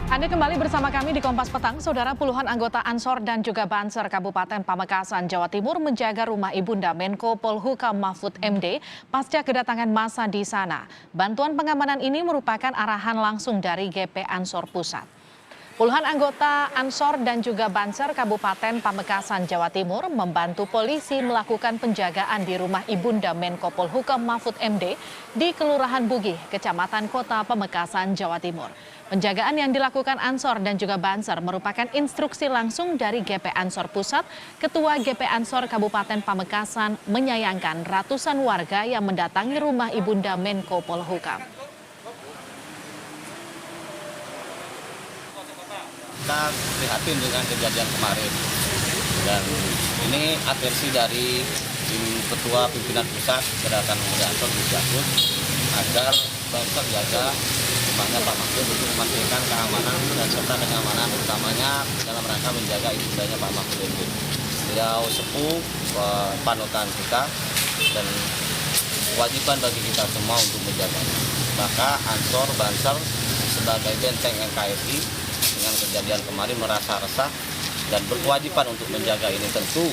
Anda kembali bersama kami di Kompas Petang. Saudara, puluhan anggota Ansor dan juga Banser Kabupaten Pamekasan, Jawa Timur menjaga rumah Ibunda Menko Polhukam Mahfud MD pasca kedatangan massa di sana. Bantuan pengamanan ini merupakan arahan langsung dari GP Ansor Pusat. Puluhan anggota Ansor dan juga Banser Kabupaten Pamekasan, Jawa Timur membantu polisi melakukan penjagaan di rumah Ibunda Menko Polhukam Mahfud MD di Kelurahan Bugih, Kecamatan Kota Pamekasan, Jawa Timur. Penjagaan yang dilakukan Ansor dan juga Banser merupakan instruksi langsung dari GP Ansor Pusat. Ketua GP Ansor Kabupaten Pamekasan menyayangkan ratusan warga yang mendatangi rumah Ibunda Menko Polhukam. Kita prihatin dengan kejadian kemarin, dan ini atensi dari tim ketua pimpinan pusat Gerakan Pemuda Ansor Gus agar Banser jaga rumahnya Pak Mahfud untuk memastikan keamanan dan serta kenyamanan, utamanya dalam rangka menjaga ibundanya Pak Mahfud MD. Beliau sepuh, panutan kita, dan kewajiban bagi kita semua untuk menjaganya. Maka Ansor Banser sebagai benteng NKRI dengan kejadian kemarin merasa resah dan berkewajiban untuk menjaga ini, tentu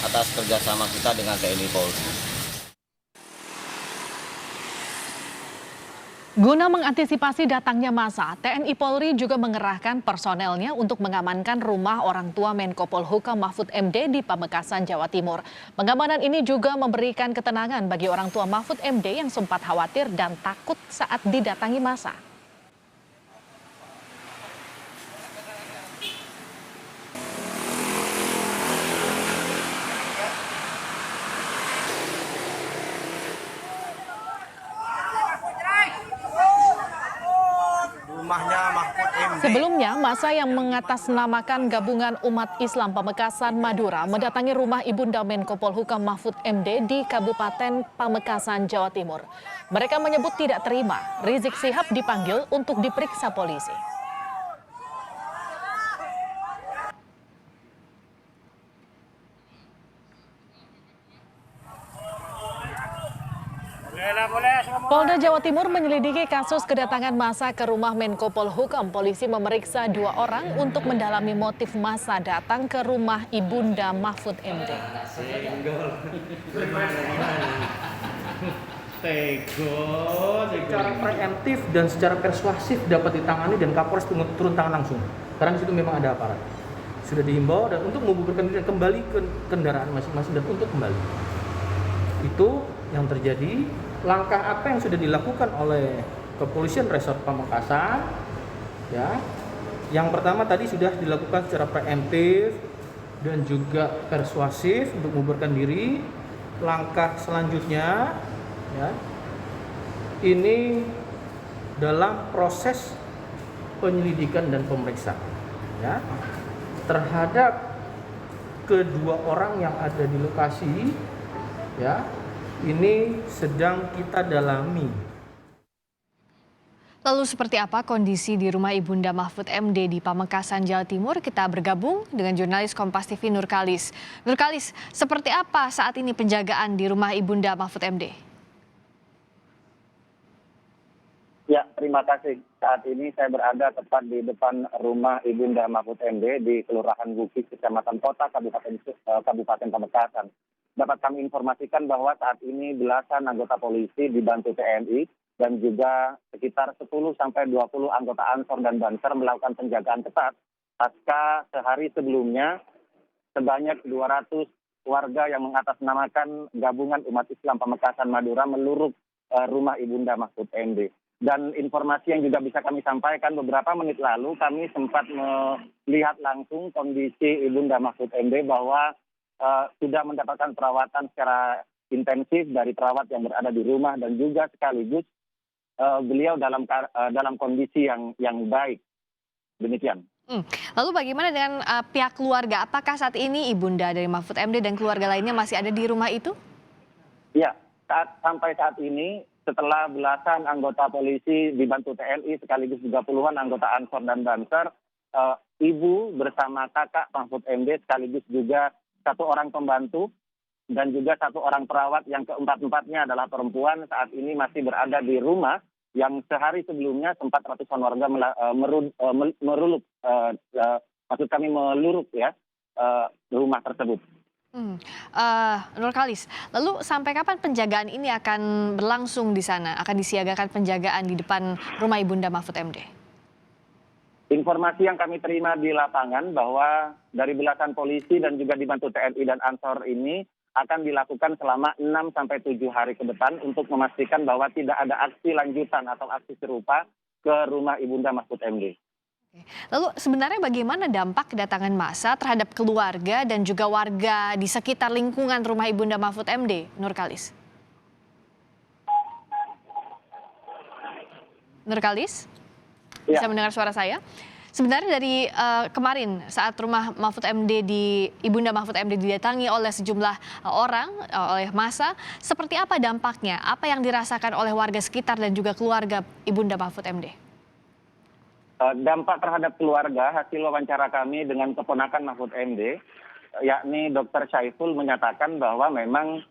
atas kerjasama kita dengan TNI Polri. Guna mengantisipasi datangnya massa, TNI Polri juga mengerahkan personelnya untuk mengamankan rumah orang tua Menko Polhukam Mahfud MD di Pamekasan, Jawa Timur. Pengamanan ini juga memberikan ketenangan bagi orang tua Mahfud MD yang sempat khawatir dan takut saat didatangi massa. Sebelumnya, massa yang mengatasnamakan Gabungan Umat Islam Pamekasan Madura mendatangi rumah Ibunda Menko Polhukam Mahfud MD di Kabupaten Pamekasan, Jawa Timur. Mereka menyebut tidak terima Rizik Syihab dipanggil untuk diperiksa polisi. Polda Jawa Timur menyelidiki kasus kedatangan massa ke rumah Menko Polhukam. Polisi memeriksa 2 orang untuk mendalami motif massa datang ke rumah Ibunda Mahfud MD. Secara preemptif dan secara persuasif dapat ditangani dan Kapolres turun tangan langsung. Karena di situ memang ada aparat. Sudah dihimbau dan untuk membubarkan diri dan kembali ke kendaraan masing-masing dan untuk kembali. Itu yang terjadi. Langkah apa yang sudah dilakukan oleh Kepolisian Resort Pamekasan, ya? Yang pertama tadi sudah dilakukan secara preemptif dan juga persuasif untuk membubarkan diri. Langkah selanjutnya, ya, ini dalam proses penyelidikan dan pemeriksaan, ya, terhadap kedua orang yang ada di lokasi, ya. Ini sedang kita dalami. Lalu seperti apa kondisi di rumah Ibunda Mahfud MD di Pamekasan, Jawa Timur? Kita bergabung dengan jurnalis Kompas TV Nurkalis. Nurkalis, seperti apa saat ini penjagaan di rumah Ibunda Mahfud MD? Ya, terima kasih. Saat ini saya berada tepat di depan rumah Ibunda Mahfud MD di Kelurahan Bugih, Kecamatan Kota, Kabupaten Pamekasan. Dapat kami informasikan bahwa saat ini belasan anggota polisi dibantu TNI dan juga sekitar 10 sampai 20 anggota Ansor dan Banser melakukan penjagaan ketat pasca sehari sebelumnya sebanyak 200 warga yang mengatasnamakan Gabungan Umat Islam Pamekasan Madura meluruk rumah Ibunda Mahfud MD. Dan informasi yang juga bisa kami sampaikan beberapa menit lalu kami sempat melihat langsung kondisi Ibunda Mahfud MD bahwa sudah mendapatkan perawatan secara intensif dari perawat yang berada di rumah dan juga sekaligus beliau dalam kondisi yang baik. Demikian. Lalu bagaimana dengan pihak keluarga? Apakah saat ini Ibunda dari Mahfud MD dan keluarga lainnya masih ada di rumah itu? Ya, sampai saat ini setelah belasan anggota polisi dibantu TNI sekaligus juga puluhan anggota Ansor dan Banser, ibu bersama kakak Mahfud MD sekaligus juga 1 orang pembantu dan juga 1 orang perawat yang keempat-empatnya adalah perempuan saat ini masih berada di rumah yang sehari sebelumnya sempat ratusan warga meluruk ya rumah tersebut. Nurkalis, lalu sampai kapan penjagaan ini akan berlangsung di sana? Akan disiagakan penjagaan di depan rumah Ibunda Mahfud MD? Informasi yang kami terima di lapangan bahwa dari belasan polisi dan juga dibantu TNI dan Ansor ini akan dilakukan selama 6 sampai 7 hari ke depan untuk memastikan bahwa tidak ada aksi lanjutan atau aksi serupa ke rumah Ibunda Mahfud MD. Lalu sebenarnya bagaimana dampak kedatangan massa terhadap keluarga dan juga warga di sekitar lingkungan rumah Ibunda Mahfud MD, Nurkalis? Nurkalis? Bisa mendengar suara saya? Sebenarnya dari kemarin saat rumah Mahfud MD di Ibunda Mahfud MD didatangi oleh sejumlah orang, oleh massa, seperti apa dampaknya? Apa yang dirasakan oleh warga sekitar dan juga keluarga Ibunda Mahfud MD? Dampak terhadap keluarga, hasil wawancara kami dengan keponakan Mahfud MD, yakni Dr. Syaiful menyatakan bahwa memang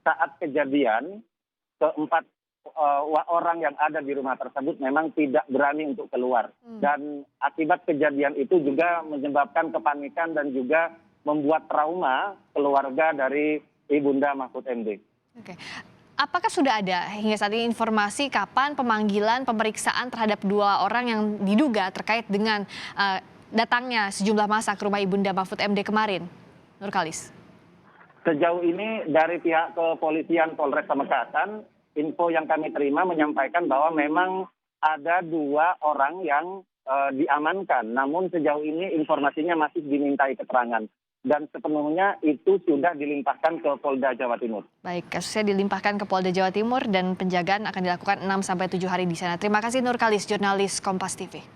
saat kejadian keempat orang yang ada di rumah tersebut memang tidak berani untuk keluar. Dan akibat kejadian itu juga menyebabkan kepanikan dan juga membuat trauma keluarga dari Ibunda Mahfud MD. Oke. Apakah sudah ada hingga saat ini informasi kapan pemanggilan pemeriksaan terhadap 2 orang yang diduga terkait dengan datangnya sejumlah massa ke rumah Ibunda Mahfud MD kemarin, Nurkalis? Sejauh ini dari pihak kepolisian Polres Pamekasan, info yang kami terima menyampaikan bahwa memang ada 2 orang yang diamankan. Namun sejauh ini informasinya masih dimintai keterangan. Dan sepenuhnya itu sudah dilimpahkan ke Polda Jawa Timur. Baik, kasusnya dilimpahkan ke Polda Jawa Timur dan penjagaan akan dilakukan 6 sampai 7 hari di sana. Terima kasih Nurkalis, jurnalis Kompas TV.